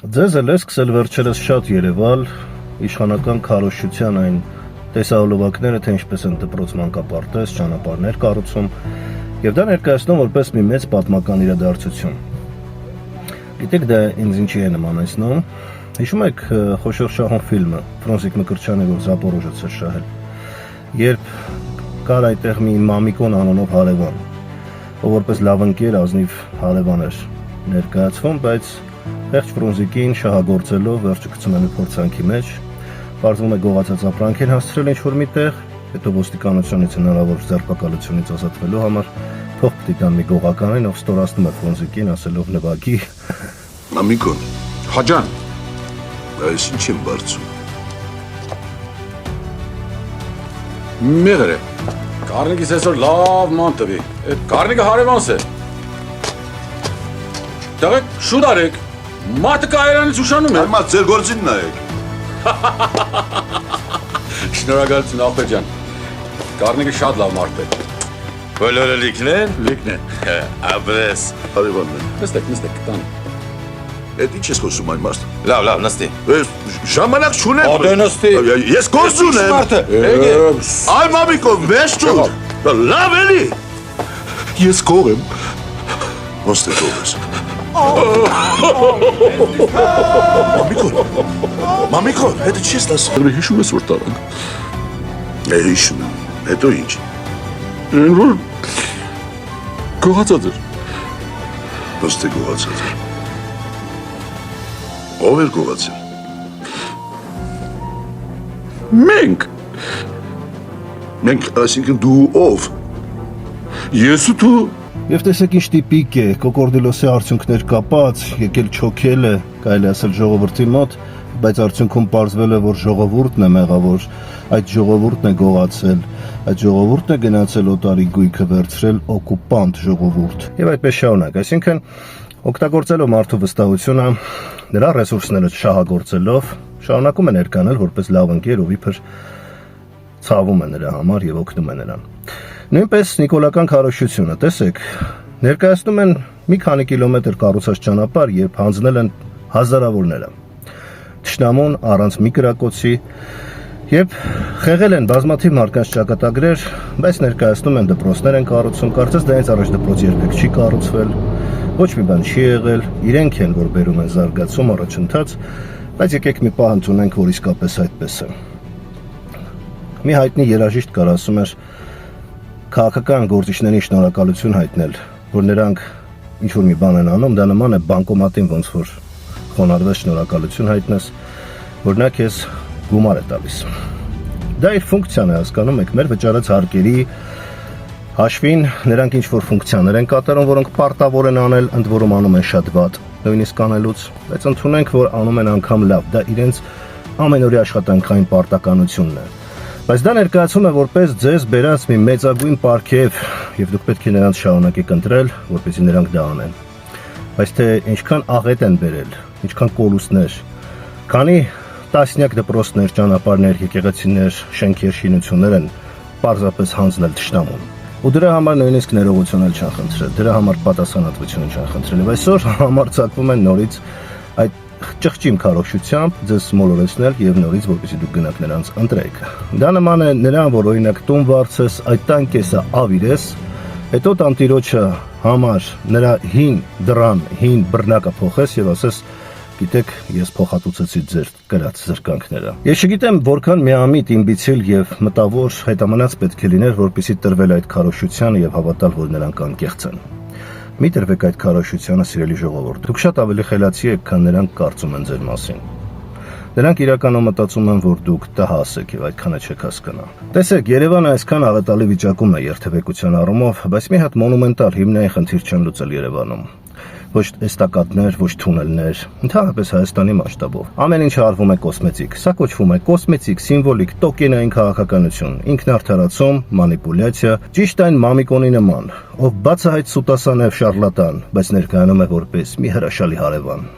Ձեզ էլ է սկսել վերջերս շատ երևալ իշխանական քարոզչության այն տեսահոլովակները, թե ինչպես են դպրոց մանկապարտեզ, ճանապարհներ կառուցում, եւ դա ներկայացնում որպես մի մեծ պատմական իրադարձություն։ Գիտեք, դա ինձ ինչի է նմանեցնում։ Հիշում եք Խոշոր շահուն ֆիլմը, Ֆրունզիկ Մկրտչյանի, որ Զապորոժец էր շահել, երբ կար այդտեղ մի Մամիկոն անունով հարևան, ով որպես լավ ընկեր ազնիվ հարևան էր ներկայացվում, բայց Խեղճ Ֆրունզիկին շահագործելով վերջը գցում են փորձանքի մեջ, պարզվում է գողացած ապրանք են հասցրել ինչ-որ միտեղ, հետո ոստիկանությունից հնարավոր ձերբակալությունից ազատվելու համար թող պիտի տան մի գողականին, ով ստորացնում է Ֆրունզիկին, ասելով նվագի։ Մամիկոն, Հաջան, այս ինչ եմ բարձում։ մեղր է, կարնիկիս այսօր լավ ման տվի, այդ կարնիկը հարևանս է։ Դեղեք, շուտ արեք, մարդը կայարանից ուշանում է։ Այմա ձեր գործին նայեք։ Շնորհակալություն ախպեջան, կարնիկը շատ լավ մարդ է։ Բոլորը լիքն են։ Լիքն է։ Աբրես։ Հարևանն է։ Նստեք, տան։ Այդ ինչ ես խոսում այն մաս։ Լավ, նստի։ Ժամանակ չունեմ։ Ադե նստի։ Ես գործ ունեմ։ Այ մամիկոն, վեշ ճուտ։ Լավ էլի։ Ես գող եմ։ Ոնց է գողս։ Մամիկոն, հետո չի ստասել։ Հիշում ես որ տարանք։ Հիշում եմ։ Հետո ինչ։ Այն որ գողացած էր։ Ոնց է գողացած։ Ով էր գողացել։ Մենք, Այսինքն դու ով։ ես ու դու։ Եվ տեսեք ինչ տիպիկ է, կոկորդիլոսի արդյունքներ կապած, եկել չոքել է, կարելի ասել ժողովրդի մոտ, բայց արդյունքում պարզվել է, որ ժողովուրդն է մեղավոր, այդ ժողովուրդն է գողացել, այդ ժողովուրդն է գնացել օտարի գույքը վերցրել օկուպանտ ժողովուրդ։ Եվ այդպես շարունակ, այսինքն օգտագործելով մարդու վստահությունը, նրա ռեսուրսները շահագործելով, շարունակում է ներկանալ որպես լավ ընկեր, ով իբր ցավում է նրա համար եւ օգնում է նրան։ Նույնպես նիկոլական քարոզչությունը, տեսեք, ներկայացնում են մի քանի կիլոմետր կառուցած ճանապարհ, երբ հանձնել են հազարավորները։ Թշնամուն առանց մի կրակոցի եւ խեղել են բազմաթիվ մարդկանց ճակատագրեր, բայց ներկայացնում են դպրոցներ են կառուցում, կարծես դրանից առաջ դպրոց երբեք չի կառուցվել, ոչ մի բան չի եղել, իրենք են որ բերում են զարգացում, առաջընթաց, բայց եկեք մի պահ ընդունենք, որ իսկապես այդպես է։ Մի հայտնի երաժիշտ կար ասում էր քաղաքական գործիչներին շնորհակալություն հայտնել, որ նրանք ինչ-որ մի բան են անում, դա նման է բանկոմատին, ոնց որ խոնարհվես շնորհակալություն հայտնես, որ նա քեզ գումար է տալիս։ Դա իր ֆունկցիան է, հասկանում եք, մեր վճարած հարկերի հաշվին նրանք ինչ-որ ֆունկցիաներ են կատարում, որոնք պարտավոր են անել, ընդ որում անում են շատ վատ, նույնիսկ անելուց, բայց ընդունենք, որ անում են անգամ լավ, դա իրենց ամենօրյա աշխատանքային պարտականությունն է։ Բայց դա ներկայացում է որպես ձեզ բերած մի մեծագույն պարգև եւ դուք պետք է նրանց շարունակեք ընտրել, որպեսզի նրանք դա անեն։ Բայց թե ինչքան աղետ են բերել, ինչքան կորուստներ, քանի տասնյակ դպրոցներ, ճանապարհներ, եկեղեցիներ, շենքեր, շինություններ են պարզապես հանձնել թշնամուն։ Ու դրա համար նույնիսկ ներողություն էլ չեն խնդրել, դրա համար պատասխանատվություն չեն խնդրել։ Եվ այսօր համարձակվում են նորից այդ ճղճիմ քարոզչությամբ ձեզ մոլորեցնել եւ նորից որպեսզի դուք գնաք նրանց ընտրեք։ Դա նման է նրան, որ օրինակ տուն վարձես, այդ տան կեսը ավիրես, հետո տանտիրոջը համար նրա հին դռան, հին բռնակը փոխես եւ ասես, գիտեք, ես փոխհատուցեցի ձեր կրած զրկանքները։ Ես չգիտեմ որքան միամիտ, իմբիցիլ եւ մտավոր հետամնաց պետք է լիներ, որպեսզի տրվել այդ քարոզչությանը եւ հավատալ, որ նրանք անկեղծ են։ Մի տրվեք այդ քարոզչությանը, սիրելի ժողովուրդ։ Դուք շատ ավելի խելացի եք, քան նրանք կարծում են ձեր մասին։ Նրանք իրականում մտածում են, որ դուք տհաս եք եւ այդքանը չեք հասկանա։ Տեսեք, Երևանը այսքան աղետալի վիճակում է երթևեկության առումով, բայց մի հատ մոնումենտալ հիմնային խնդիր չեն լուծել Երևանում։ Ոչ էստակադներ, ոչ թունելներ, ընդհանրապես Հայաստանի մասշտաբով։ Ամեն ինչը արվում է կոսմետիկ։ Սա կոչվում է կոսմետիկ, սիմվոլիկ, տոկենային քաղաքականություն, ինքնարդարացում, մանիպուլյացիա, ճիշտ այն Մամիկոնի նման, ով բացահայտ սուտասան է շարլատան, բայց ներկայանում է որպես մի հրաշալի հարևան։